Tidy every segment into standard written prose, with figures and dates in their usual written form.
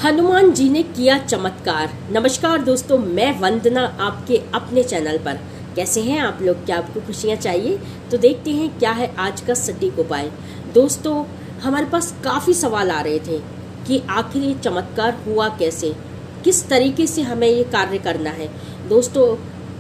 हनुमान जी ने किया चमत्कार। नमस्कार दोस्तों, मैं वंदना आपके अपने चैनल पर। कैसे हैं आप लोग? क्या आपको खुशियां चाहिए? तो देखते हैं क्या है आज का सटीक उपाय। दोस्तों, हमारे पास काफ़ी सवाल आ रहे थे कि आखिर ये चमत्कार हुआ कैसे, किस तरीके से हमें ये कार्य करना है। दोस्तों,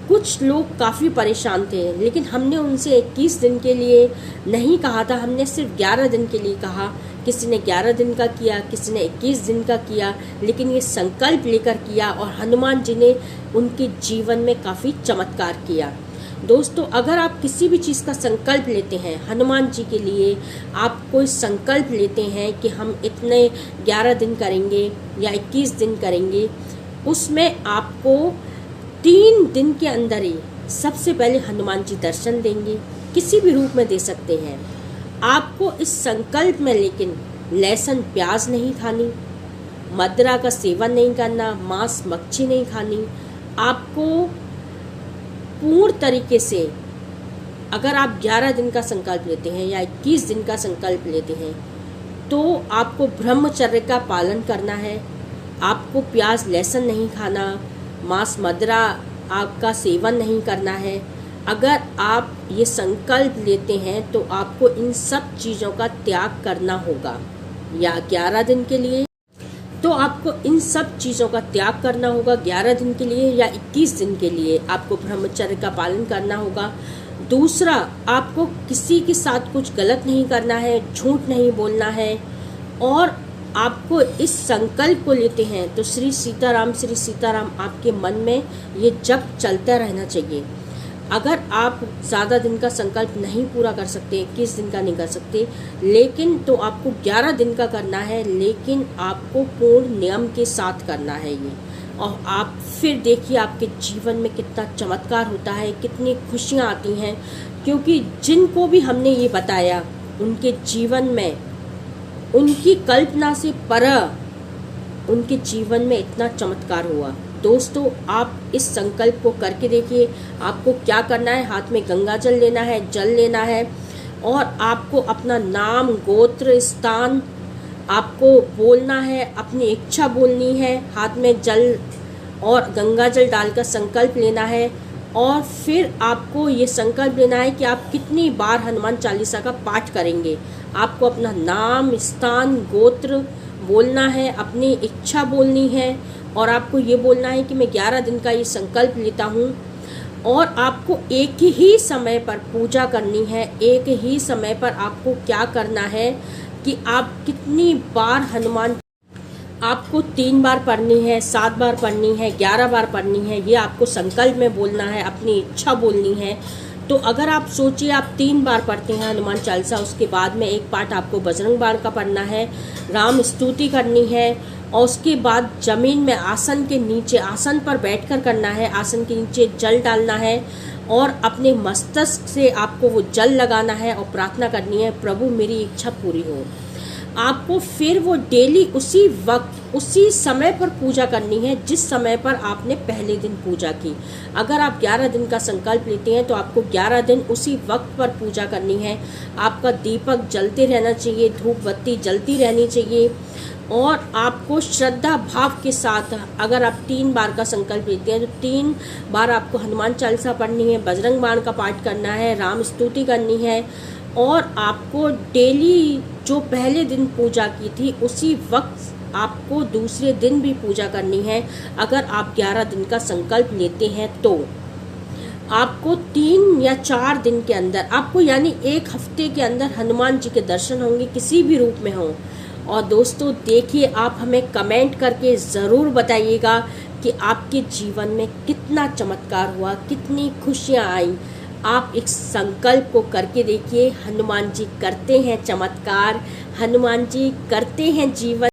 कुछ लोग काफ़ी परेशान थे, लेकिन हमने उनसे 21 दिन के लिए नहीं कहा था, हमने सिर्फ 11 दिन के लिए कहा। किसी ने 11 दिन का किया, किसी ने 21 दिन का किया, लेकिन ये संकल्प लेकर किया और हनुमान जी ने उनके जीवन में काफ़ी चमत्कार किया। दोस्तों, अगर आप किसी भी चीज़ का संकल्प लेते हैं हनुमान जी के लिए, आप कोई संकल्प लेते हैं कि हम इतने 11 दिन करेंगे या 21 दिन करेंगे, उसमें आपको 3 दिन के अंदर ही सबसे पहले हनुमान जी दर्शन देंगे। किसी भी रूप में दे सकते हैं। आपको इस संकल्प में लेकिन लहसुन प्याज नहीं खानी, मदिरा का सेवन नहीं करना, मांस मच्छी नहीं खानी। आपको पूर्ण तरीके से, अगर आप 11 दिन का संकल्प लेते हैं या 21 दिन का संकल्प लेते हैं, तो आपको ब्रह्मचर्य का पालन करना है। आपको प्याज लहसुन नहीं खाना, मांस मदिरा आपका सेवन नहीं करना है। अगर आप ये संकल्प लेते हैं तो आपको इन सब चीज़ों का त्याग करना होगा। या 11 दिन के लिए तो आपको इन सब चीज़ों का त्याग करना होगा 11 दिन के लिए, या 21 दिन के लिए आपको ब्रह्मचर्य का पालन करना होगा। दूसरा, आपको किसी के साथ कुछ गलत नहीं करना है, झूठ नहीं बोलना है। और आपको इस संकल्प को लेते हैं तो श्री सीताराम आपके मन में ये जप चलता रहना चाहिए। अगर आप ज़्यादा दिन का संकल्प नहीं पूरा कर सकते, 21 दिन का नहीं कर सकते, लेकिन तो आपको 11 दिन का करना है, लेकिन आपको पूर्ण नियम के साथ करना है ये। और आप फिर देखिए आपके जीवन में कितना चमत्कार होता है, कितनी खुशियाँ आती हैं। क्योंकि जिनको भी हमने ये बताया, उनके जीवन में, उनकी कल्पना से पर उनके जीवन में इतना चमत्कार हुआ। दोस्तों, आप इस संकल्प को करके देखिए। आपको क्या करना है, हाथ में गंगा जल लेना है, जल लेना है, और आपको अपना नाम, गोत्र, स्थान आपको बोलना है, अपनी इच्छा बोलनी है, हाथ में जल और गंगा जल डालकर संकल्प लेना है। और फिर आपको ये संकल्प लेना है कि आप कितनी बार हनुमान चालीसा का पाठ करेंगे। आपको अपना नाम, स्थान, गोत्र बोलना है, अपनी इच्छा बोलनी है, और आपको ये बोलना है कि मैं 11 दिन का ये संकल्प लेता हूँ। और आपको एक ही समय पर पूजा करनी है। एक ही समय पर आपको क्या करना है कि आप कितनी बार हनुमान, आपको 3 बार पढ़नी है, 7 बार पढ़नी है, 11 बार पढ़नी है, ये आपको संकल्प में बोलना है, अपनी इच्छा बोलनी है। तो अगर आप सोचिए आप 3 बार पढ़ते हैं हनुमान चालीसा, उसके बाद में एक पाठ आपको बजरंग बाण का पढ़ना है, राम स्तुति करनी है, और उसके बाद जमीन में आसन के नीचे, आसन पर बैठकर करना है, आसन के नीचे जल डालना है, और अपने मस्तक से आपको वो जल लगाना है और प्रार्थना करनी है, प्रभु मेरी इच्छा पूरी हो। आपको फिर वो डेली उसी वक्त, उसी समय पर पूजा करनी है जिस समय पर आपने पहले दिन पूजा की। अगर आप 11 दिन का संकल्प लेते हैं तो आपको 11 दिन उसी वक्त पर पूजा करनी है। आपका दीपक जलते रहना चाहिए, धूप बत्ती जलती रहनी चाहिए, और आपको श्रद्धा भाव के साथ, अगर आप 3 बार का संकल्प लेते हैं तो 3 बार आपको हनुमान चालीसा पढ़नी है, बजरंग बाण का पाठ करना है, राम स्तुति करनी है, और आपको डेली जो पहले दिन पूजा की थी उसी वक्त आपको दूसरे दिन भी पूजा करनी है। अगर आप 11 दिन का संकल्प लेते हैं तो आपको 3 या 4 दिन के अंदर, आपको यानी 1 हफ्ते के अंदर हनुमान जी के दर्शन होंगे, किसी भी रूप में हों। और दोस्तों देखिए, आप हमें कमेंट करके ज़रूर बताइएगा कि आपके जीवन में कितना चमत्कार हुआ, कितनी खुशियाँ आई। आप इस संकल्प को करके देखिए। हनुमान जी करते हैं चमत्कार, हनुमान जी करते हैं जीवन